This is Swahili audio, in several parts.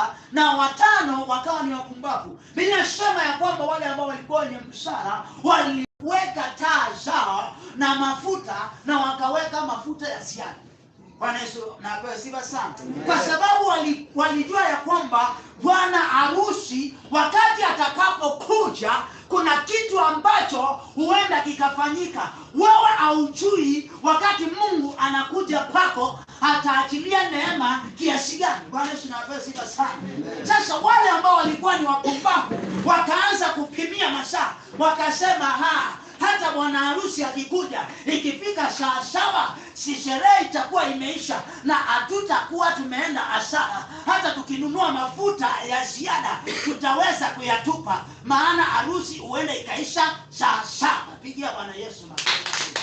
busara na 5 wakawa ni wapumbavu. Biblia inasema ya kwamba wale ambao walikuwa wenye busara waliweka taa zao na mafuta, na wakaweka mafuta ya ziada. Bwana Yesu na apewe sifa sana. Kwa sababu walijua ya kwamba bwana harusi wakati atakapokuja kuna kitu ambacho huenda kikafanyika. Wewe haujui wakati Mungu anakuja kwako ataachilia neema kiasi gani. Bwana Yesu na apewe sifa sana. Sasa wale ambao walikuwa ni wapumbavu wakaanza kupimia masaa, wakasema hata bwana harusi akikuja ikifika saa 7 si sherehe itakuwa imeisha na hatutakuwa tumeenda hasara. Hata tukinunua mafuta ya ziada tutaweza kuyatupa, maana harusi huenda ikaisha saa 7. Pigia Bwana Yesu makofi.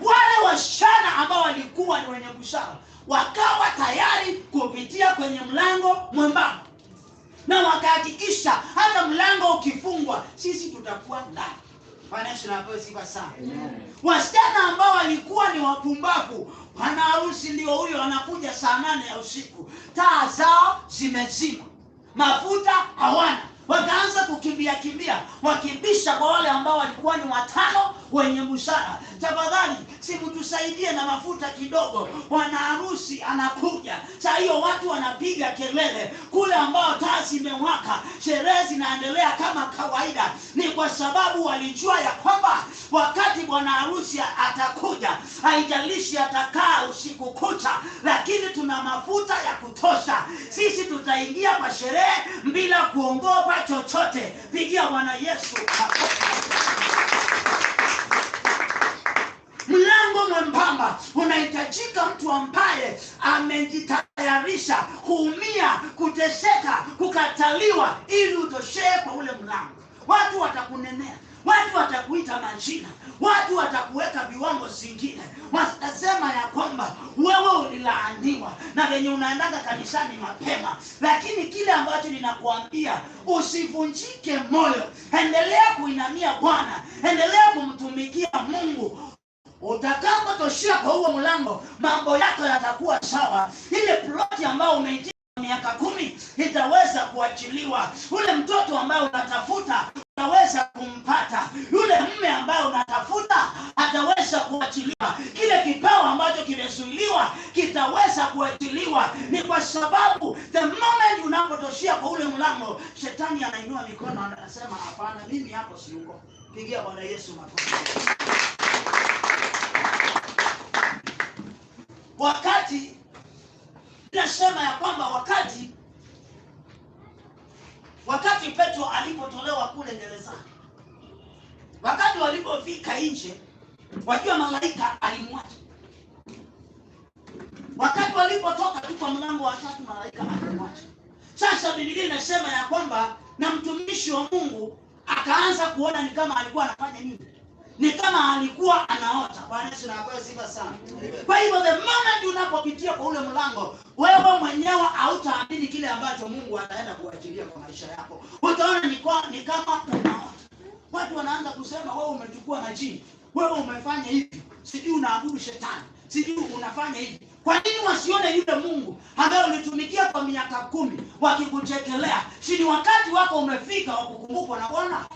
Wale wasichana ambao walikuwa ni wenye busara wakawa tayari kupitia kwenye mlango mwembamba, na wakahakikisha hata mlango ukifungwa sisi tutakuwa ndani. Bwana Yesu anapewa sifa sana. Wasichana ambao walikuwa ni wapumbavu, bwana harusi ndio huyo anakuja saa 8 ya usiku, taa zao zimezima, mafuta hawana, wakaanza kukimbia wakimbisha kwa wale ambao walikuwa ni 5 wenye busara. Tafadhali simtusaidie na mafuta kidogo, bwana harusi anakuja. Saa hiyo watu wanapiga kelele kule ambao taa zimewaka, sherehe zinaendelea kama kawaida. Ni kwa sababu walijua ya kwamba wakati bwana harusi atakuja, haijalishi atakaa usiku kucha, lakini tuna mafuta ya kutosha. Sisi tutaingia kwa sherehe bila kuongopa chochote. Pigia Bwana Yesu. Mlango mwembamba unahitajika mtu ambaye amejitayarisha kuumia, kuteseka, kukataliwa ili utoshee kwa ule mlango. Watu watakunenea, watu watakuita majina, watu watakuweka viwango zingine. Watasema ya kwamba wewe ulilaaniwa na venye unaendaga kanisani mapema. Lakini kile ambacho ninakuambia, usivunjike moyo. Endelea kuinamia Bwana, endelea kumtumikia Mungu. Utakapotoshia kwa huo mlango, mambo yako yatakuwa sawa. Ile ploti ambayo umeitia miaka 10 itaweza kuachiliwa. Ule mtoto ambaye unatafuta utaweza kumpata. Yule mume ambaye unatafuta ataweza kuachiliwa. Kile kipawa ambacho kimezuiliwa kitaweza kuachiliwa. Ni kwa sababu the moment unapotoshia kwa ule mlango, shetani anainua mikono, anasema hapana, mimi hapo siuko. Pigia Bwana Yesu makofi. Wakati nasema ya kwamba wakati Petro alipotolewa kule gerezani, wakati walipofika nje, wajua malaika alimwacha. Wakati walipotoka tu kwa mlango wa 3, malaika alimwacha. Sasa Biblia inasema ya kwamba na mtumishi wa Mungu akaanza kuona ni kama alikuwa anafanya nini? Ni kama alikuwa anaota. Bwana Yesu anapewa sifa sana. Kwa hivyo the moment unapopitia kwa ule mlango, wewe mwenyewe hautaamini kile ambacho Mungu anaenda kuachilia kwa maisha yako. Utaona ni kama unaota. Watu wanaanza kusema wewe umechukua majini, wewe umefanya hivi, sijui unaabudu shetani, sijui unafanya hivi. Kwa nini wasione yule Mungu ambaye ulitumikia kwa miaka 10 wakikuchekelea? Si ni wakati wako umefika wa kukumbukwa na Bwana?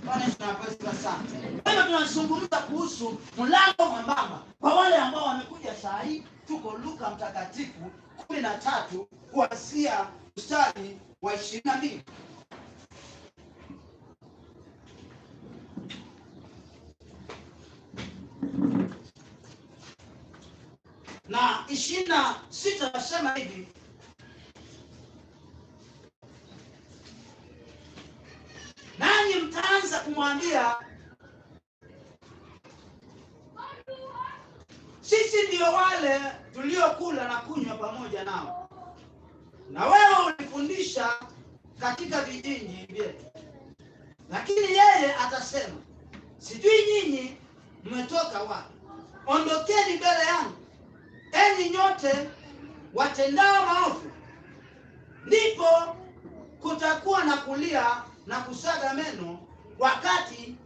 Bwana Yesu anapewa sana. Kwa hivyo tunazungumza kuhusu mlango mwembamba. Kwa wale ambao wamekuja saa hii, tuko Luka mtakatifu 13 kuanzia mstari wa 22. Na 26 nasema hivi: nanyi mtaanza kumwambia, sisi ndio wale tuliokula na kunywa pamoja nao, na wewe ulifundisha katika vijiji vyetu. Lakini yeye atasema, sijui nyinyi mmetoka wapi. Ondokeni mbele yangu, enyi nyote watendao maovu. Ndipo kutakuwa na kulia na kusaga meno wakati